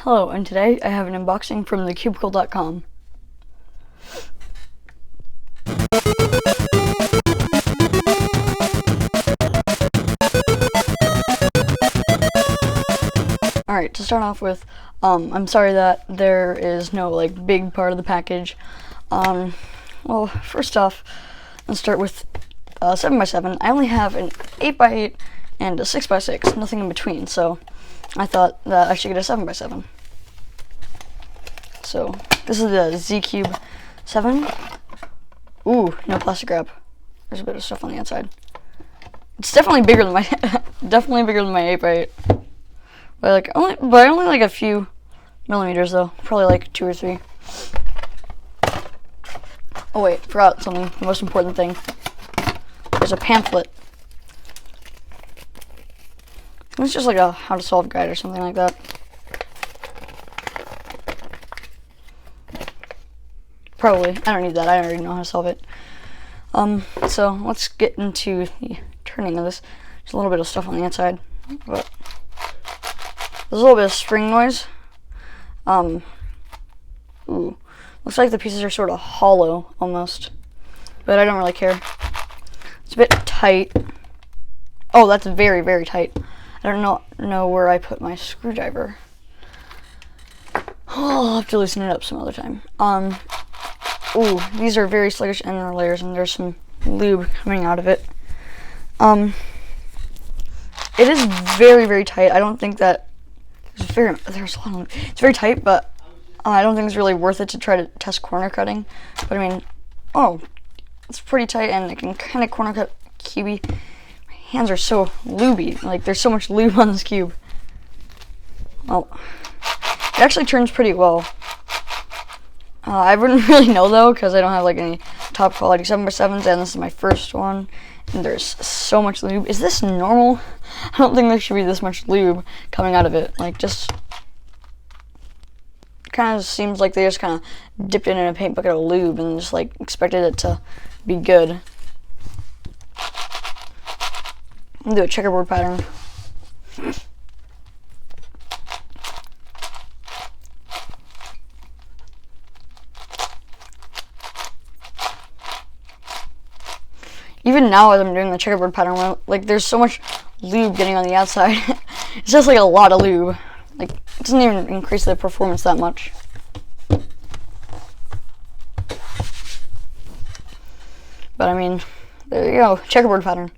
Hello, and today I have an unboxing from thecubicle.com. Alright, to start off with, I'm sorry that there is no, big part of the package. Well, first off, let's start with 7x7. I only have an 8x8 and a 6x6, nothing in between, so I thought that I should get a 7x7. So, this is the Z-Cube 7. Ooh, no plastic wrap. There's a bit of stuff on the outside. It's definitely bigger than my 8x8. But only like a few millimeters though. Probably like 2 or 3. Oh wait, forgot something. The most important thing. There's a pamphlet. It's just like a how to solve guide or something like that. Probably. I don't need that. I already know how to solve it. So let's get into the turning of this. There's a little bit of stuff on the inside, but there's a little bit of spring noise. Ooh, looks like the pieces are sort of hollow almost, but I don't really care. It's a bit tight. Oh, that's very, very tight. I don't know where I put my screwdriver. Oh, I'll have to loosen it up some other time. Ooh, these are very sluggish inner layers, and there's some lube coming out of it. It is very, very tight. I don't think that there's a lot of lube. It's very tight, but I don't think it's really worth it to try to test corner cutting. But I mean, oh, it's pretty tight, and it can kind of corner cut cubey. My hands are so lubey. Like, there's so much lube on this cube. Well, it actually turns pretty well. I wouldn't really know though, because I don't have like any top quality 7x7s, and this is my first one, and there's so much lube. Is this normal? I don't think there should be this much lube coming out of it. Like, just kind of seems like they just kind of dipped it in a paint bucket of lube and just like expected it to be good. I'm gonna do a checkerboard pattern. Even now, as I'm doing the checkerboard pattern, like, there's so much lube getting on the outside. It's just like a lot of lube. Like, it doesn't even increase the performance that much. But I mean, there you go, checkerboard pattern.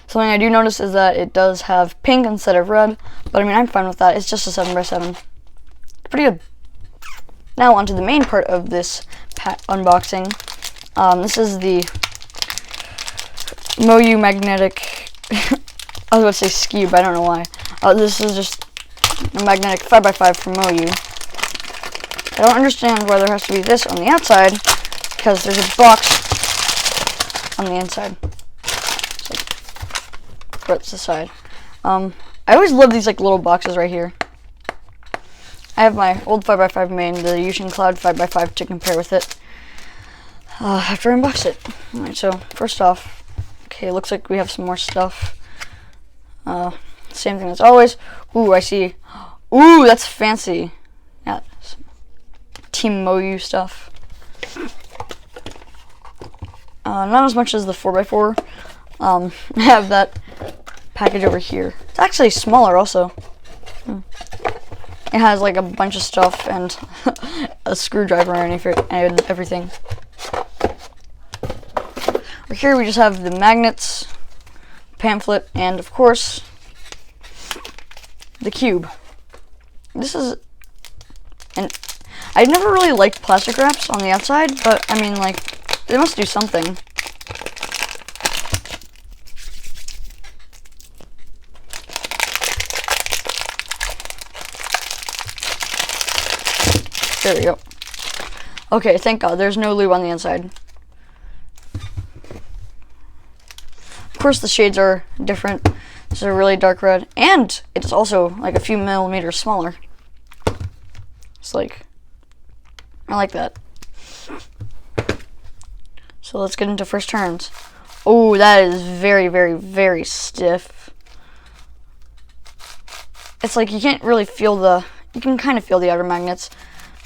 Something I do notice is that it does have pink instead of red, but I mean, I'm fine with that. It's just a 7x7. Pretty good. Now onto the main part of this unboxing. This is the MOU magnetic, I was about to say SKU, but I don't know why. This is just a magnetic 5x5 from MOU. I don't understand why there has to be this on the outside, because there's a box on the inside. So, that's the side. I always love these like little boxes right here. I have my old 5x5 main, the Yushin Cloud 5x5, to compare with it after I unbox it. Alright, so first off, okay, looks like we have some more stuff. Same thing as always. Ooh, I see. Ooh, that's fancy. Yeah, Team MOU stuff. Not as much as the 4x4. I have that package over here. It's actually smaller also. It has like a bunch of stuff and a screwdriver and everything. Over here we just have the magnets, pamphlet, and of course the cube. This is I never really liked plastic wraps on the outside, but I mean, like, they must do something. There we go. Okay, thank God there's no lube on the inside. Of course, the shades are different. This is a really dark red, and it's also like a few millimeters smaller. It's like, I like that. So let's get into first turns. Oh, that is very, very, very stiff. It's like you can't really feel the you can kind of feel the outer magnets.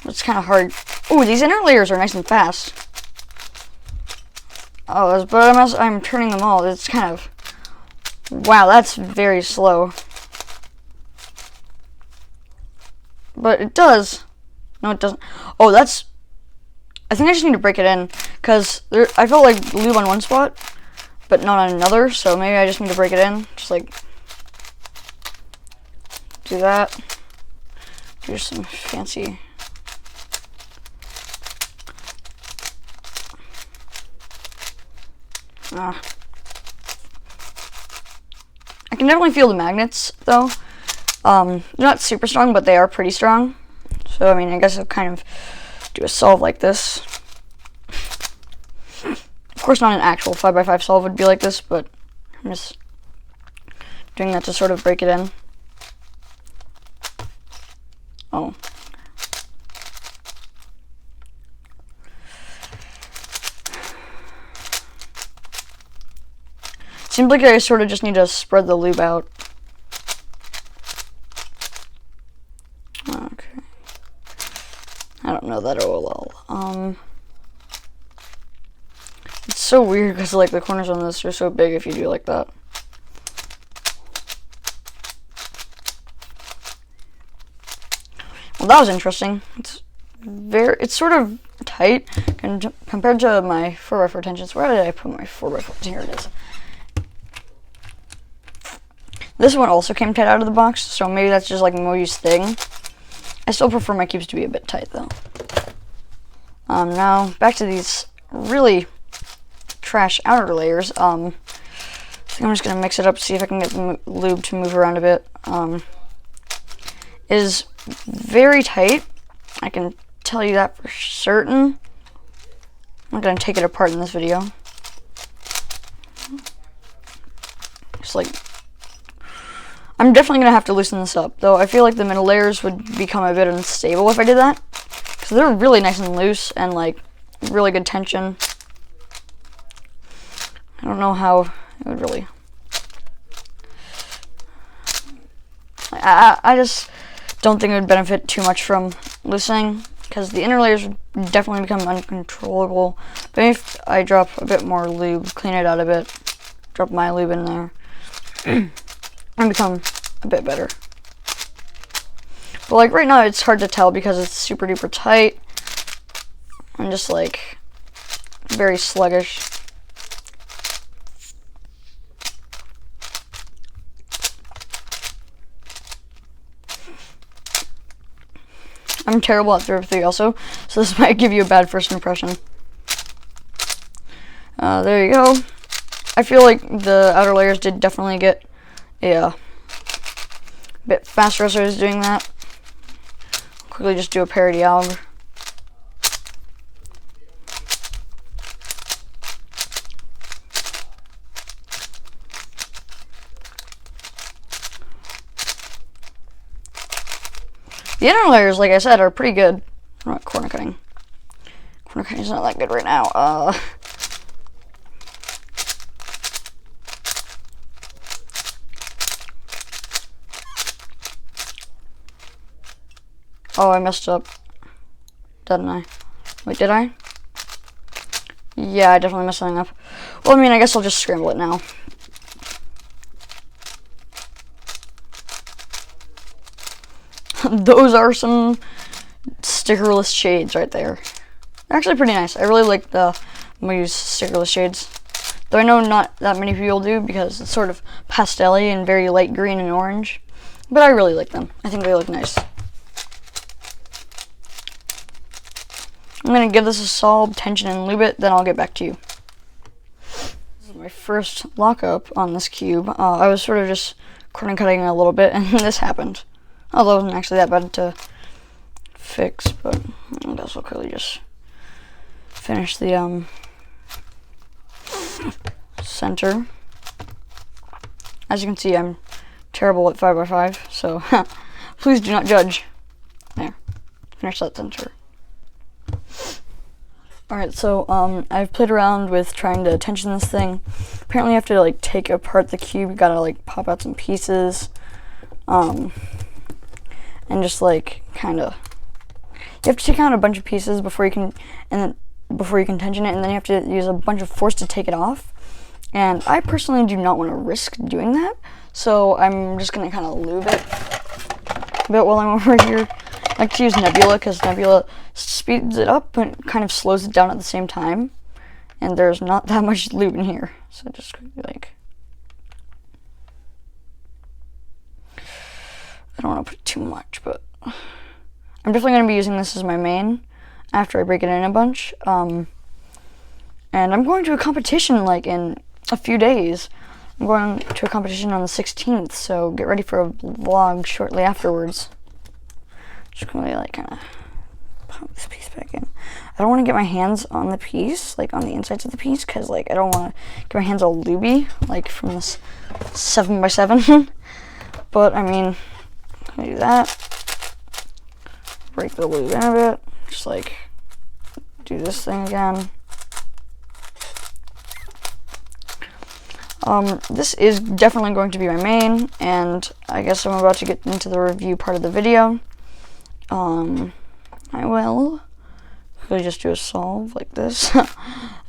It's kind of hard. Ooh, these inner layers are nice and fast. Oh, but as I'm turning them all, it's kind of... Wow, that's very slow. But it does. No, it doesn't. Oh, that's... I think I just need to break it in, because I felt like lube on one spot, but not on another, so maybe I just need to break it in. Just like... do that. Do some fancy... I can definitely feel the magnets, though. They're not super strong, but they are pretty strong. So, I mean, I guess I'll kind of do a solve like this. Of course, not an actual 5x5 solve would be like this, but I'm just doing that to sort of break it in. Oh. Seems like I sort of just need to spread the lube out. Okay. I don't know that OLL. It's so weird because like the corners on this are so big if you do like that. Well, that was interesting. It's sort of tight compared to my 4x4 tensions. Where did I put my 4x4? Here it is. This one also came tight out of the box, so maybe that's just like Moyu's thing. I still prefer my cubes to be a bit tight though. Now back to these really trash outer layers. I think I'm just gonna mix it up, see if I can get the lube to move around a bit. It is very tight. I can tell you that for certain. I'm not gonna take it apart in this video. Just like. I'm definitely going to have to loosen this up, though I feel like the middle layers would become a bit unstable if I did that. Because they're really nice and loose and, like, really good tension. I don't know how it would really... I just don't think it would benefit too much from loosening, because the inner layers would definitely become uncontrollable. But if I drop a bit more lube, clean it out a bit, drop my lube in there... and become a bit better. But like right now it's hard to tell because it's super duper tight and just like very sluggish. I'm terrible at 3x3 also, so this might give you a bad first impression. There you go. I feel like the outer layers did definitely get a bit faster as I was doing that. Quickly just do a parity alg. The inner layers, like I said, are pretty good. I'm not corner cutting. Corner cutting is not that good right now. Oh, I messed up, didn't I? Wait, did I? Yeah, I definitely messed something up. Well, I mean, I guess I'll just scramble it now. Those are some stickerless shades right there. They're actually pretty nice. I really like the Moyu's stickerless shades. Though I know not that many people do because it's sort of pastel-y and very light green and orange. But I really like them. I think they look nice. I'm going to give this a solve, tension, and lube it, then I'll get back to you. This is my first lockup on this cube. I was sort of just corner cutting a little bit, and this happened. Although it wasn't actually that bad to fix, but I guess I'll quickly just finish the center. As you can see, I'm terrible at 5x5, so please do not judge. There, finish that center. Alright, so I've played around with trying to tension this thing. Apparently you have to like take apart the cube, you gotta like pop out some pieces. And and just like kind of, you have to take out a bunch of pieces before you can, and then before you can tension it, and then you have to use a bunch of force to take it off. And I personally do not want to risk doing that, so I'm just gonna kind of lube it a bit while I'm over here. I like to use Nebula because Nebula speeds it up but kind of slows it down at the same time, and there's not that much lube in here, so just like, I don't want to put too much, but I'm definitely going to be using this as my main after I break it in a bunch. And I'm going to a competition like in a few days. I'm going to a competition on the 16th, so get ready for a vlog shortly afterwards. Just going to like kind of pop this piece back in. I don't want to get my hands on the piece, like on the insides of the piece, because like I don't want to get my hands all lubey, like from this 7x7. But I mean, I'm going to do that. Break the lube in a bit. Just like do this thing again. This is definitely going to be my main, and I guess I'm about to get into the review part of the video. I will really just do a solve like this.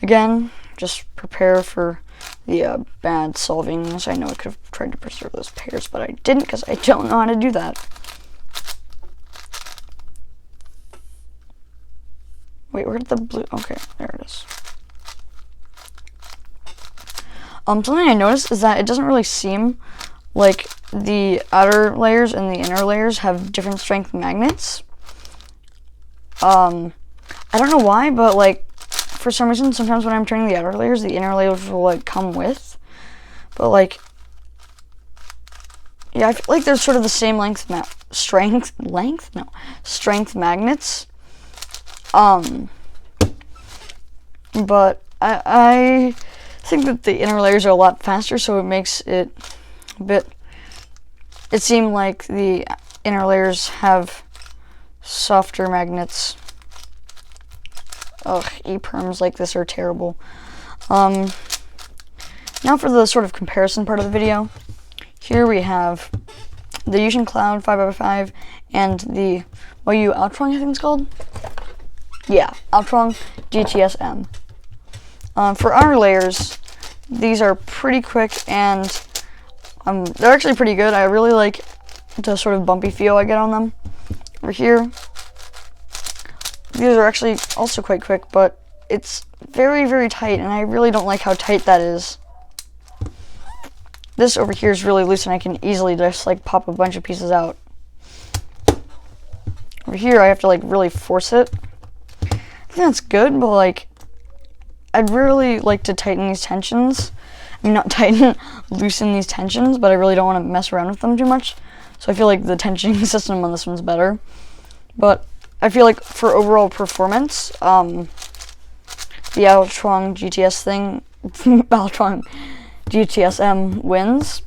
Again, just prepare for the bad solvingness. I know I could have tried to preserve those pairs, but I didn't because I don't know how to do that. Wait, where did the blue? Okay, there it is. Something I noticed is that it doesn't really seem like the outer layers and the inner layers have different strength magnets. I don't know why, but like for some reason, sometimes when I'm turning the outer layers, the inner layers will like come with. But like, yeah, I feel like there's sort of the same strength magnets. But I think that the inner layers are a lot faster, so it makes it a bit, it seemed like the inner layers have softer magnets. Ugh, E-perms like this are terrible. Now for the sort of comparison part of the video. Here we have the Yushin Cloud 5x5 and the Altron, I think it's called? Yeah, Altron GTS-M. For outer layers, these are pretty quick and they're actually pretty good. I really like the sort of bumpy feel I get on them. Over here, these are actually also quite quick, but it's very, very tight, and I really don't like how tight that is. This over here is really loose, and I can easily just like pop a bunch of pieces out. Over here, I have to like really force it. I think that's good, but like, I'd really like to tighten these tensions. I mean, not tighten, loosen these tensions, but I really don't want to mess around with them too much. So I feel like the tensioning system on this one's better. But I feel like for overall performance, the Altron GTS thing, Altron GTS-M wins.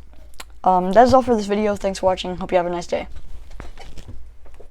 That is all for this video. Thanks for watching. Hope you have a nice day.